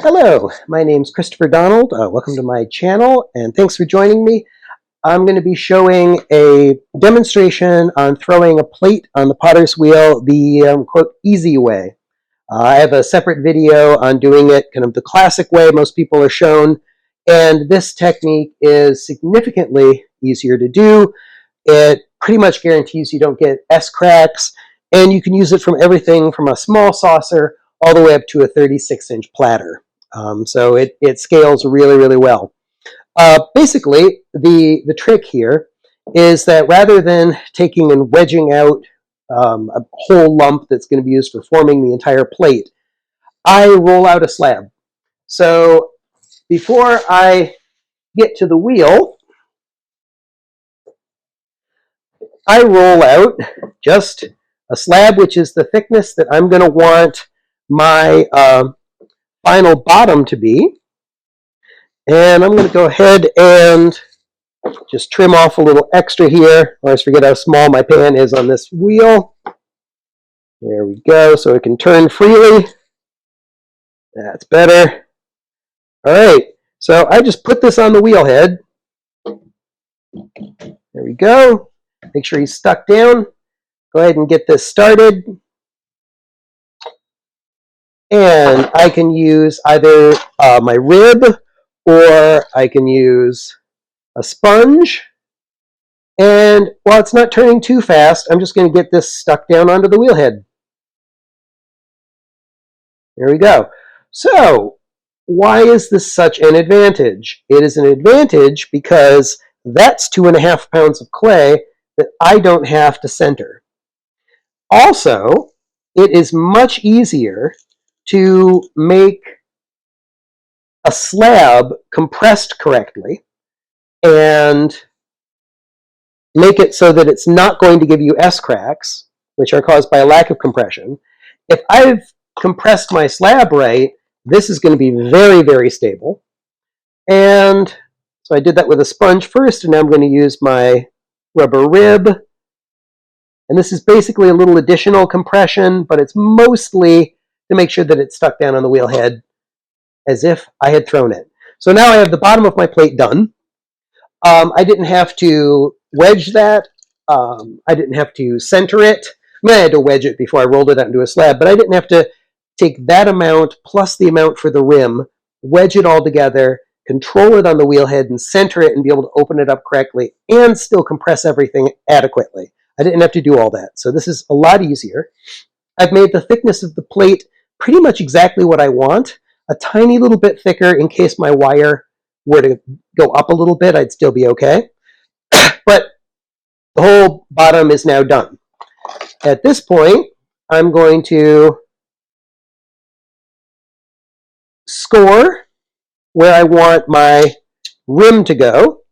Hello, my name's Christopher Donald. Welcome to my channel, and thanks for joining me. I'm going to be showing a demonstration on throwing a plate on the potter's wheel the quote easy way. I have a separate video on doing it kind of the classic way most people are shown, and this technique is significantly easier to do. It pretty much guarantees you don't get S-cracks, and you can use it from everything from a small saucer all the way up to a 36-inch platter. So it scales really, really well. Basically, the trick here is that rather than taking and wedging out a whole lump that's going to be used for forming the entire plate, I roll out a slab. So before I get to the wheel, I roll out just a slab, which is the thickness that I'm going to want my final bottom to be. And I'm going to go ahead and just trim off a little extra here. I always forget how small my pan is on this wheel. There we go, so it can turn freely. That's better. All right, so I just put this on the wheel head. There we go. Make sure he's stuck down. Go ahead and get this started. And I can use either my rib or I can use a sponge. And while it's not turning too fast, I'm just going to get this stuck down onto the wheel head. There we go. So why is this such an advantage? It is an advantage because that's 2.5 pounds of clay that I don't have to center. Also, it is much easier to make a slab compressed correctly and make it so that it's not going to give you S-cracks, which are caused by a lack of compression. If I've compressed my slab right, this is going to be very, very stable. And so I did that with a sponge first, and now I'm going to use my rubber rib. And this is basically a little additional compression, but it's mostly to make sure that it's stuck down on the wheel head as if I had thrown it. So now I have the bottom of my plate done. I didn't have to wedge that. I didn't have to center it. I mean, I had to wedge it before I rolled it out into a slab, but I didn't have to take that amount plus the amount for the rim, wedge it all together, control it on the wheel head, and center it and be able to open it up correctly and still compress everything adequately. I didn't have to do all that. So this is a lot easier. I've made the thickness of the plate pretty much exactly what I want. A tiny little bit thicker in case my wire were to go up a little bit, I'd still be okay. But the whole bottom is now done. At this point, I'm going to score where I want my rim to go.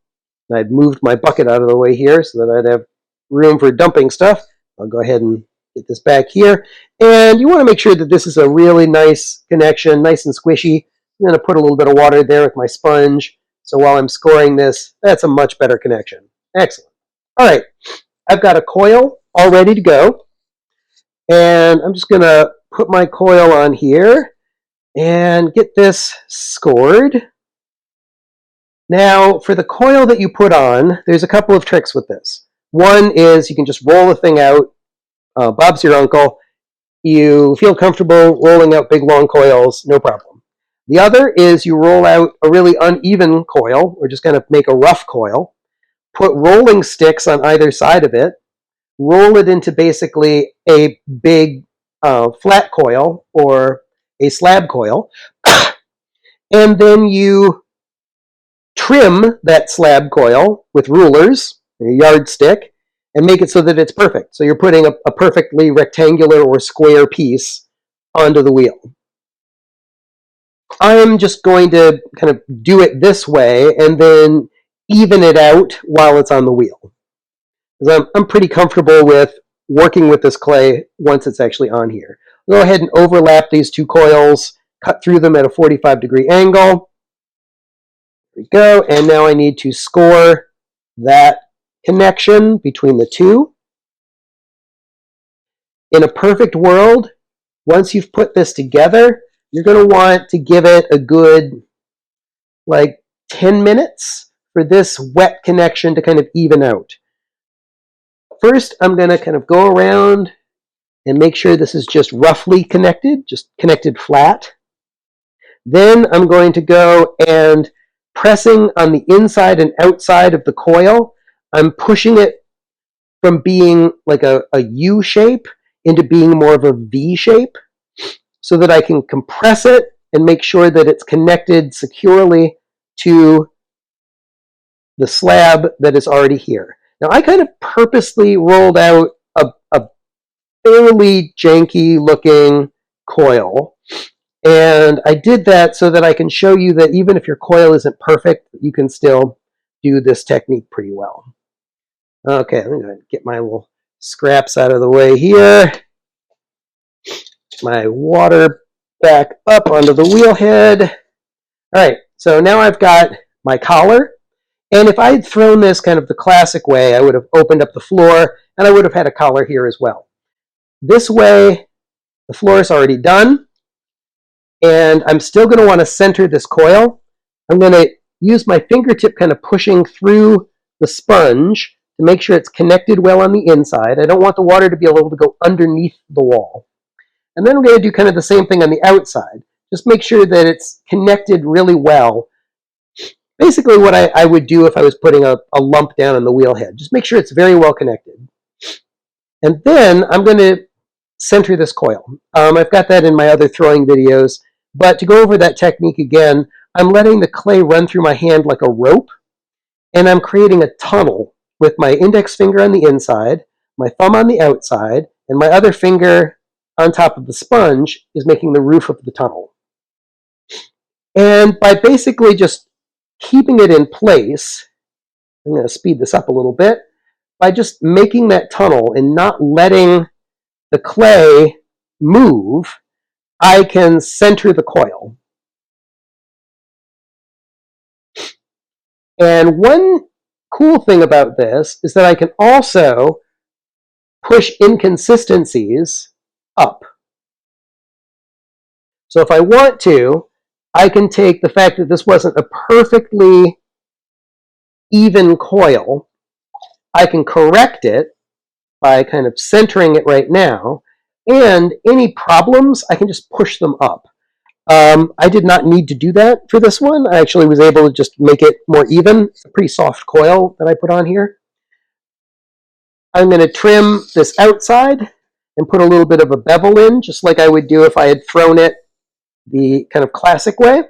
I've moved my bucket out of the way here so that I'd have room for dumping stuff. I'll go ahead and get this back here. And you want to make sure that this is a really nice connection, nice and squishy. I'm going to put a little bit of water there with my sponge. So while I'm scoring this, that's a much better connection. Excellent. All right, I've got a coil all ready to go. And I'm just going to put my coil on here and get this scored. Now, for the coil that you put on, there's a couple of tricks with this. One is you can just roll the thing out. Bob's your uncle. You feel comfortable rolling out big, long coils, no problem. The other is you roll out a really uneven coil, or just kind of make a rough coil, put rolling sticks on either side of it, roll it into basically a big flat coil or a slab coil, and then you trim that slab coil with rulers, a yardstick, and make it so that it's perfect. So you're putting a perfectly rectangular or square piece onto the wheel. I'm just going to kind of do it this way and then even it out while it's on the wheel. Because I'm pretty comfortable with working with this clay once it's actually on here. I'll go ahead and overlap these two coils, cut through them at a 45-degree angle. There we go. And now I need to score that connection between the two. In a perfect world, once you've put this together, you're going to want to give it a good, like, 10 minutes for this wet connection to kind of even out. First, I'm going to kind of go around and make sure this is just roughly connected, just connected flat. Then I'm going to go and pressing on the inside and outside of the coil, I'm pushing it from being like a U shape into being more of a V shape so that I can compress it and make sure that it's connected securely to the slab that is already here. Now, I kind of purposely rolled out a fairly janky looking coil, and I did that so that I can show you that even if your coil isn't perfect, you can still do this technique pretty well. Okay, I'm going to get my little scraps out of the way here. My water back up onto the wheel head. All right, so now I've got my collar. And if I had thrown this kind of the classic way, I would have opened up the floor and I would have had a collar here as well. This way, the floor is already done. And I'm still going to want to center this coil. I'm going to use my fingertip kind of pushing through the sponge to make sure it's connected well on the inside. I don't want the water to be able to go underneath the wall. And then we're going to do kind of the same thing on the outside. Just make sure that it's connected really well. Basically what I would do if I was putting a lump down on the wheel head. Just make sure it's very well connected. And then I'm going to center this coil. I've got that in my other throwing videos. But to go over that technique again, I'm letting the clay run through my hand like a rope. And I'm creating a tunnel with my index finger on the inside, my thumb on the outside, and my other finger on top of the sponge is making the roof of the tunnel. And by basically just keeping it in place, I'm going to speed this up a little bit, by just making that tunnel and not letting the clay move, I can center the coil. And one cool thing about this is that I can also push inconsistencies up. So if I want to, I can take the fact that this wasn't a perfectly even coil, I can correct it by kind of centering it right now, and any problems, I can just push them up. I did not need to do that for this one. I actually was able to just make it more even. It's a pretty soft coil that I put on here. I'm going to trim this outside and put a little bit of a bevel in, just like I would do if I had thrown it the kind of classic way.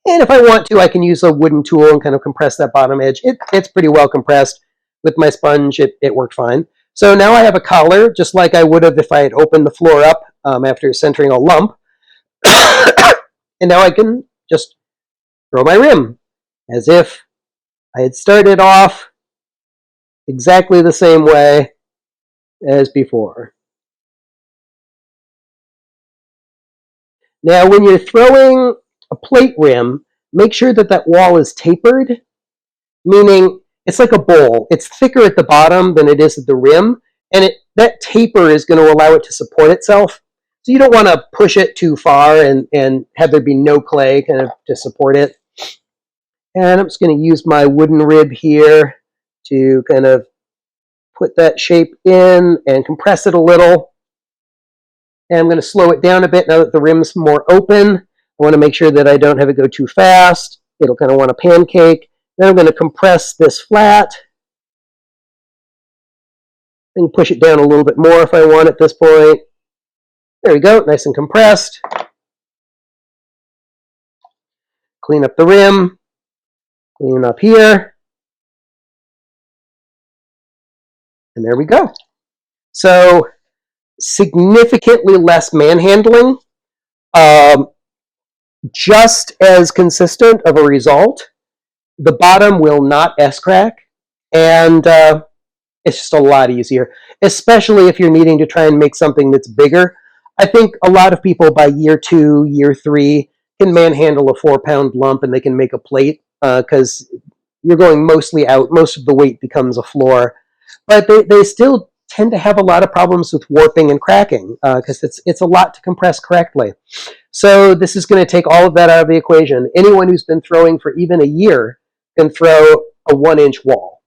And if I want to, I can use a wooden tool and kind of compress that bottom edge. It's pretty well compressed. With my sponge, it worked fine. So now I have a collar, just like I would have if I had opened the floor up after centering a lump. And now I can just throw my rim as if I had started off exactly the same way as before. Now, when you're throwing a plate rim, make sure that that wall is tapered, meaning it's like a bowl. It's thicker at the bottom than it is at the rim, and that taper is going to allow it to support itself. So you don't want to push it too far and have there be no clay kind of to support it. And I'm just going to use my wooden rib here to kind of put that shape in and compress it a little. And I'm going to slow it down a bit now that the rim's more open. I want to make sure that I don't have it go too fast. It'll kind of want a pancake. Then I'm going to compress this flat. And push it down a little bit more if I want at this point. There we go, nice and compressed. Clean up the rim. Clean up here. And there we go. So, significantly less manhandling. Just as consistent of a result. The bottom will not S-crack. And it's just a lot easier. Especially if you're needing to try and make something that's bigger. I think a lot of people by year 2, year 3 can manhandle a 4-pound lump and they can make a plate because you're going mostly out. Most of the weight becomes a floor. But they still tend to have a lot of problems with warping and cracking because it's a lot to compress correctly. So this is going to take all of that out of the equation. Anyone who's been throwing for even a year can throw a 1-inch wall.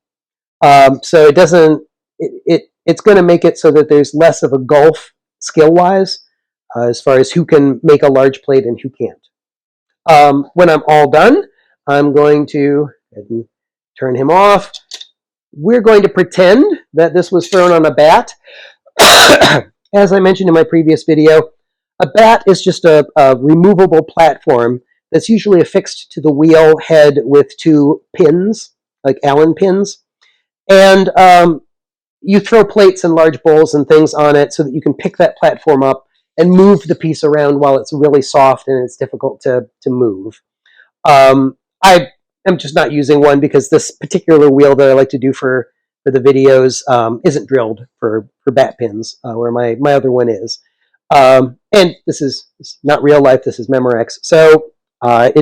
So it doesn't. It's going to make it so that there's less of a gulf skill-wise as far as who can make a large plate and who can't. When I'm all done, I'm going to turn him off. We're going to pretend that this was thrown on a bat. As I mentioned in my previous video, a bat is just a removable platform that's usually affixed to the wheel head with 2 pins, like Allen pins. And you throw plates and large bowls and things on it so that you can pick that platform up and move the piece around while it's really soft and it's difficult to move. I am just not using one because this particular wheel that I like to do for the videos isn't drilled for bat pins, where my other one is. And this is not real life, this is Memorex. So I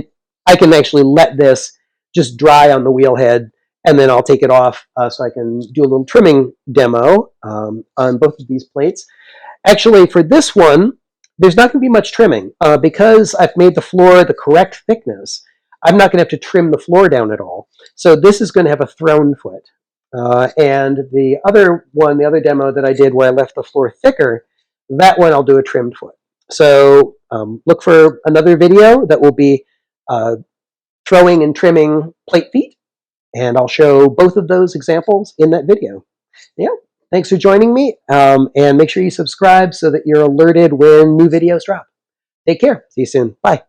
can actually let this just dry on the wheel head, and then I'll take it off so I can do a little trimming demo on both of these plates. Actually, for this one, there's not going to be much trimming. Because I've made the floor the correct thickness, I'm not going to have to trim the floor down at all. So this is going to have a thrown foot. And the other one, the other demo that I did where I left the floor thicker, that one I'll do a trimmed foot. So look for another video that will be throwing and trimming plate feet. And I'll show both of those examples in that video. Yeah, thanks for joining me. And make sure you subscribe so that you're alerted when new videos drop. Take care. See you soon. Bye.